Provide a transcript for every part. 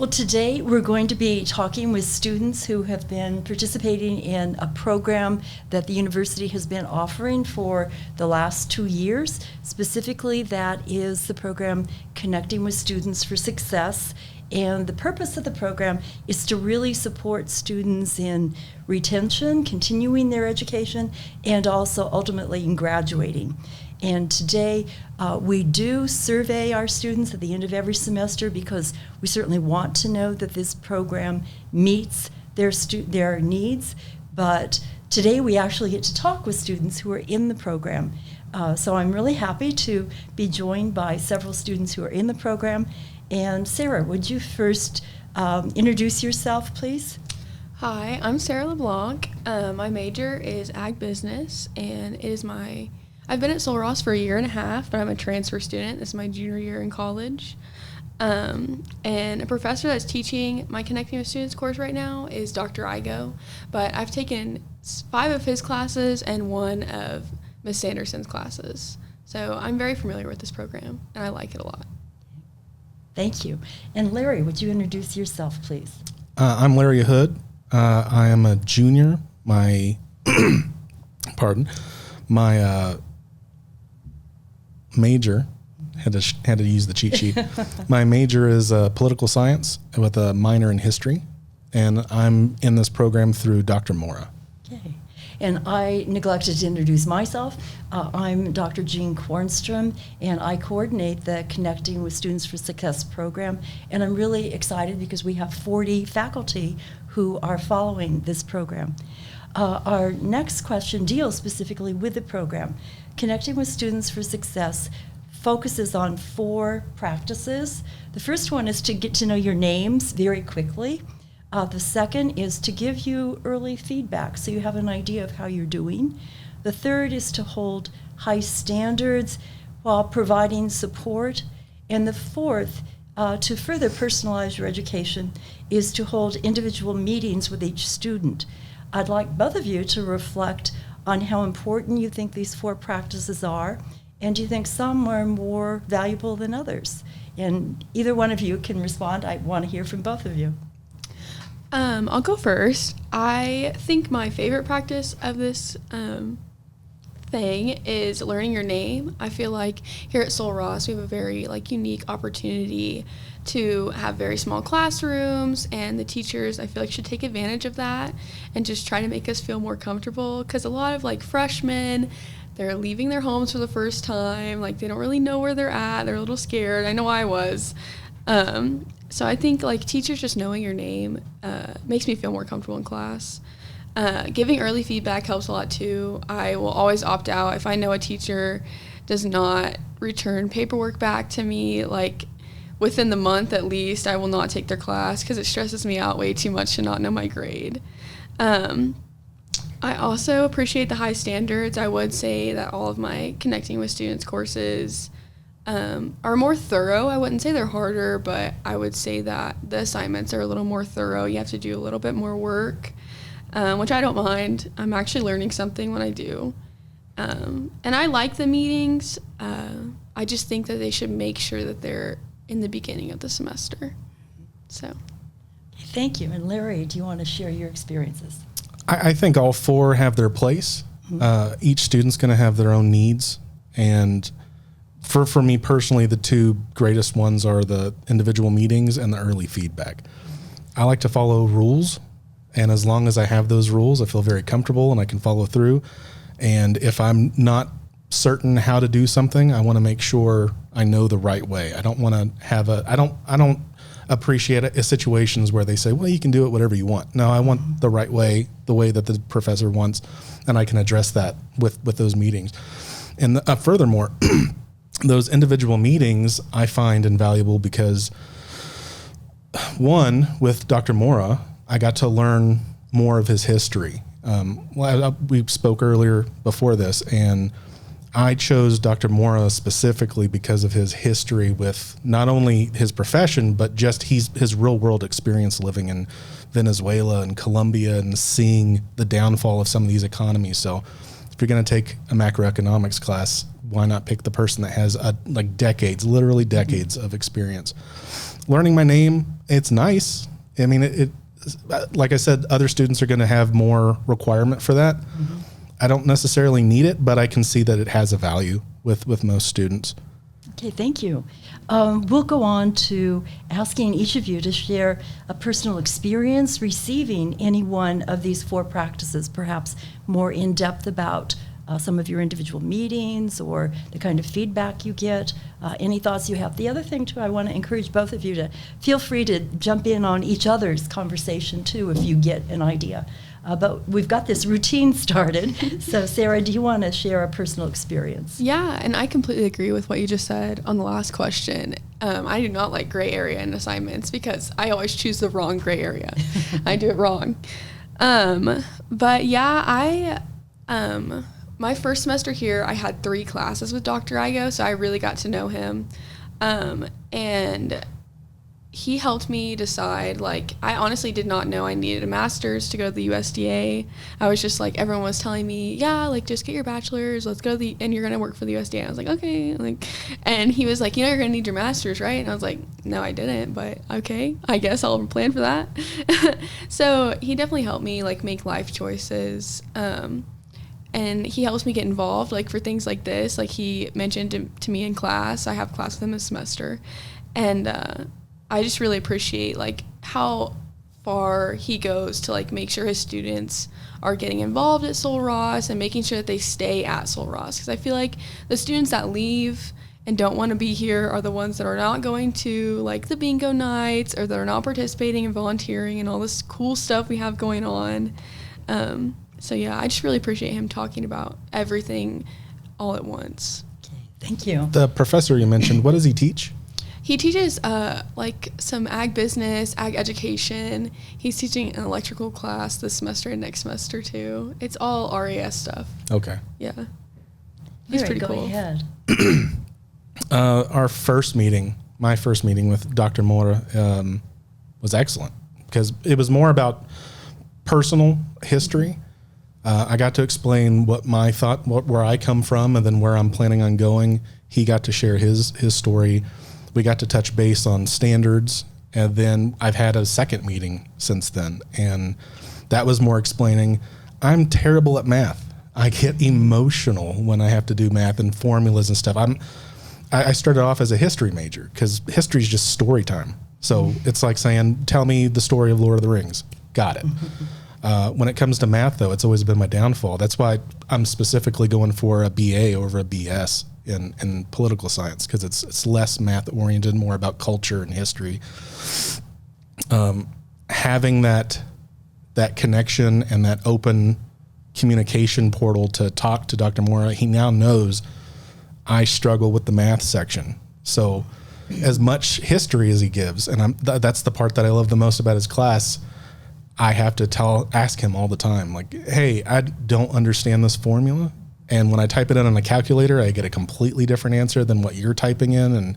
Well, today we're going to be talking with students who have been participating in a program that the university has been offering for the last 2 years. Specifically, that is the program Connecting with Students for Success. And the purpose of the program is to really support students in retention, continuing their education, and also ultimately in graduating. And today, we do survey our students at the end of every semester because we certainly want to know that this program meets their needs. But today, we actually get to talk with students who are in the program. So I'm really happy to be joined by several students who are in the program. And Sarah, would you first introduce yourself, please? Hi, I'm Sarah LeBlanc. My major is Ag Business, and I've been at Sul Ross for 1.5 years, but I'm a transfer student. This is my junior year in college. And a professor that's teaching my Connecting with Students course right now is Dr. Igo, but I've taken 5 of his classes and 1 of Ms. Sanderson's classes. So I'm very familiar with this program, and I like it a lot. Thank you. And Larry, would you introduce yourself, please? I'm Larry Hood. I am a junior. My major, had to use the cheat sheet. My major is political science with a minor in history, and I'm in this program through Dr. Mora. Okay. And I neglected to introduce myself. I'm Dr. Jeanne Qvarnstrom, and I coordinate the Connecting with Students for Success program. And I'm really excited because we have 40 faculty who are following this program. Our next question deals specifically with the program. Connecting with Students for Success focuses on 4 practices. The first one is to get to know your names very quickly. The second is to give you early feedback so you have an idea of how you're doing. The third is to hold high standards while providing support. And the fourth, to further personalize your education, is to hold individual meetings with each student. I'd like both of you to reflect on how important you think these 4 practices are, and do you think some are more valuable than others? And either one of you can respond. I want to hear from both of you. I'll go first. I think my favorite practice of this thing is learning your name. I feel like here at Sul Ross, we have a very unique opportunity to have very small classrooms, and the teachers, I feel like, should take advantage of that and just try to make us feel more comfortable, because a lot of freshmen, they're leaving their homes for the first time. They don't really know where they're at. They're a little scared. I know I was. So I think teachers just knowing your name makes me feel more comfortable in class. Giving early feedback helps a lot too. I will always opt out if I know a teacher does not return paperwork back to me within the month at least. I will not take their class because it stresses me out way too much to not know my grade. I also appreciate the high standards. I would say that all of my Connecting with Students courses are more thorough. I wouldn't say they're harder, but I would say that the assignments are a little more thorough. You have to do a little bit more work, which I don't mind. I'm actually learning something when I do. And I like the meetings. I just think that they should make sure that they're in the beginning of the semester. So. Thank you. And Larry, do you want to share your experiences? I think all 4 have their place. Each student's going to have their own needs, and for me personally, the 2 greatest ones are the individual meetings and the early feedback. I like to follow rules, and as long as I have those rules, I feel very comfortable and I can follow through. And if I'm not certain how to do something, I want to make sure I know the right way. I don't want to have I don't appreciate situations where they say, well, you can do it whatever you want. No, I want the right way, the way that the professor wants, and I can address that with those meetings. And furthermore, those individual meetings I find invaluable because, one, with Dr. Mora, I got to learn more of his history. We spoke earlier before this, and I chose Dr. Mora specifically because of his history with not only his profession, but just his real-world experience living in Venezuela and Colombia and seeing the downfall of some of these economies. So if you're going to take a macroeconomics class, why not pick the person that has literally decades of experience? learning my name, it's nice. I mean, it like I said, other students are going to have more requirement for that. Mm-hmm. I don't necessarily need it, but I can see that it has a value with most students. Okay, thank you. We'll go on to asking each of you to share a personal experience receiving any one of these 4 practices, perhaps more in depth about some of your individual meetings or the kind of feedback you get, any thoughts you have. The other thing, too, I want to encourage both of you to feel free to jump in on each other's conversation, too, if you get an idea. But we've got this routine started. So, Sarah, do you want to share a personal experience? Yeah, and I completely agree with what you just said on the last question. I do not like gray area in assignments because I always choose the wrong gray area. I do it wrong. But yeah, my first semester here, I had 3 classes with Dr. Igo, so I really got to know him. And he helped me decide, like, I honestly did not know I needed a master's to go to the USDA. I was just like, everyone was telling me, yeah, like, just get your bachelor's, let's go to and you're going to work for the USDA. And I was like, okay. Like, and he was like, you know, you're going to need your master's, right? And I was like, no, I didn't, but okay, I guess I'll plan for that. So he definitely helped me, like, make life choices. And he helps me get involved, like, for things like this. Like, he mentioned to me in class, I have class with him this semester, and I just really appreciate, like, how far he goes to, like, make sure his students are getting involved at Sul Ross and making sure that they stay at Sul Ross. Because I feel like the students that leave and don't want to be here are the ones that are not going to, like, the bingo nights, or that are not participating in volunteering and all this cool stuff we have going on. So yeah, I just really appreciate him talking about everything all at once. Okay, thank you. The professor you mentioned, what does he teach? He teaches like some ag business, ag education. He's teaching an electrical class this semester and next semester too. It's all RAS stuff. Okay. Yeah. He's All right, pretty go cool. ahead. My first meeting with Dr. Mora was excellent because it was more about personal history. I got to explain where I come from, and then where I'm planning on going. He got to share his story. We got to touch base on standards, and then I've had a second meeting since then, and that was more explaining. I'm terrible at math. I get emotional when I have to do math and formulas and stuff. I started off as a history major because history is just story time. So it's like saying, tell me the story of Lord of the Rings. Got it. When it comes to math, though, it's always been my downfall. That's why I'm specifically going for a BA over a BS in political science, because it's less math oriented, more about culture and history. Having that connection and that open communication portal to talk to Dr. Mora, he now knows I struggle with the math section. So as much history as he gives, and that's the part that I love the most about his class, I have to ask him all the time, like, hey, I don't understand this formula. And when I type it in on a calculator, I get a completely different answer than what you're typing in. And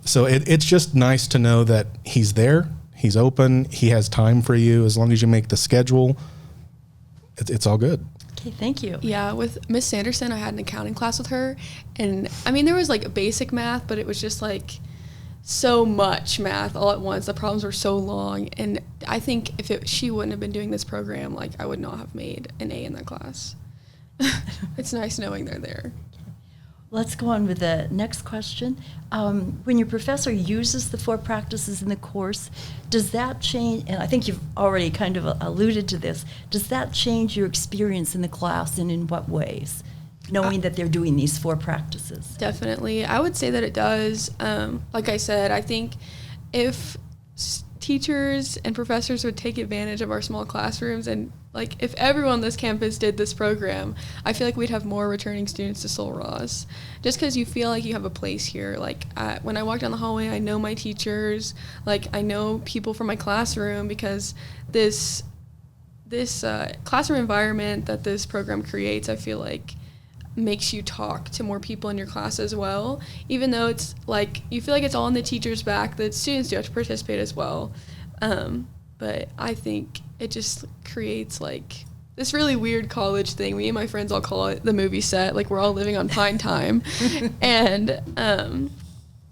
so it's just nice to know that he's there, he's open, he has time for you. As long as you make the schedule, it's all good. Okay, thank you. Yeah, with Miss Sanderson, I had an accounting class with her. And I mean, there was like basic math, but it was just like so much math all at once. The problems were so long. And I think if she wouldn't have been doing this program, like, I would not have made an A in that class. It's nice knowing they're there. Let's go on with the next question. When your professor uses the 4 practices in the course, does that change, and I think you've already kind of alluded to this, does that change your experience in the class, and in what ways, knowing that they're doing these 4 practices? Definitely. I would say that it does. Like I said, I think if teachers and professors would take advantage of our small classrooms, and like if everyone on this campus did this program, I feel like we'd have more returning students to Sul Ross, just because you feel like you have a place here. Like when I walk down the hallway, I know my teachers, like I know people from my classroom, because this classroom environment that this program creates, I feel like makes you talk to more people in your class as well, even though it's like you feel like it's all on the teacher's back. The students do have to participate as well, but I think it just creates like this really weird college thing. Me and my friends all call it the movie set, like we're all living on Pine Time. And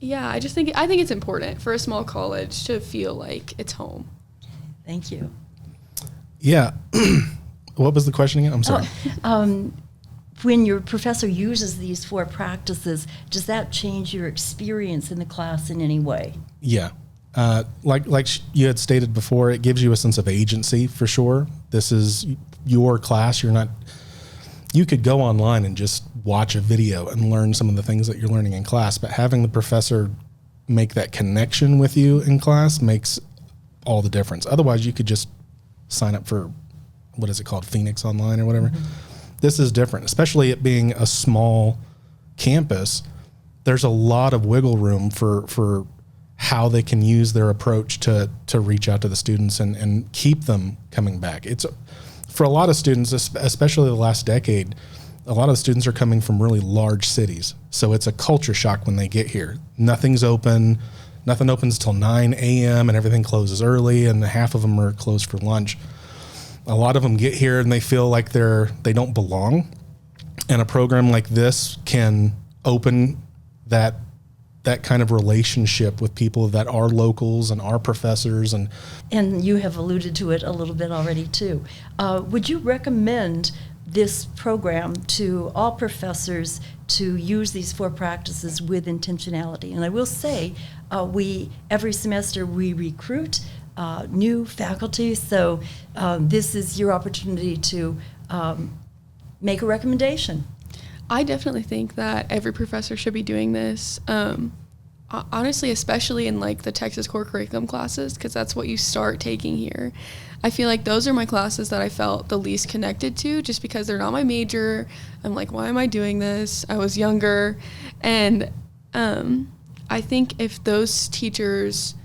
Yeah, I think it's important for a small college to feel like it's home. Thank you. Yeah. What was the question again? I'm sorry. When your professor uses these 4 practices, does that change your experience in the class in any way? Yeah. Like you had stated before, it gives you a sense of agency for sure. This is your class. You could go online and just watch a video and learn some of the things that you're learning in class, but having the professor make that connection with you in class makes all the difference. Otherwise, you could just sign up for, what is it called, Phoenix Online or whatever. Mm-hmm. This is different, especially it being a small campus. There's a lot of wiggle room for how they can use their approach to reach out to the students and keep them coming back. It's for a lot of students, especially the last decade, a lot of the students are coming from really large cities. So it's a culture shock when they get here. Nothing's open. Nothing opens till 9 a.m. and everything closes early, and half of them are closed for lunch. A lot of them get here and they feel like they don't belong. And a program like this can open that kind of relationship with people that are locals and are professors. And you have alluded to it a little bit already too. Would you recommend this program to all professors to use these 4 practices with intentionality? And I will say, every semester we recruit new faculty, so this is your opportunity to make a recommendation. I definitely think that every professor should be doing this. Honestly, especially in like the Texas core curriculum classes, because that's what you start taking here. I feel like those are my classes that I felt the least connected to, just because they're not my major. I'm like, why am I doing this? I was younger. And I think if those teachers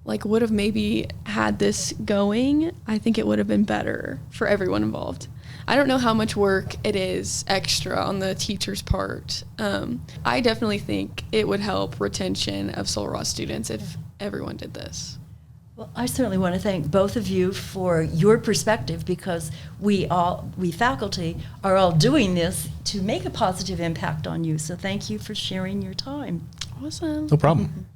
like would have maybe had this going, I think it would have been better for everyone involved. I don't know how much work it is extra on the teacher's part. I definitely think it would help retention of Sul Ross students if everyone did this. Well, I certainly want to thank both of you for your perspective, because we faculty are all doing this to make a positive impact on you. So thank you for sharing your time. Awesome. no problem.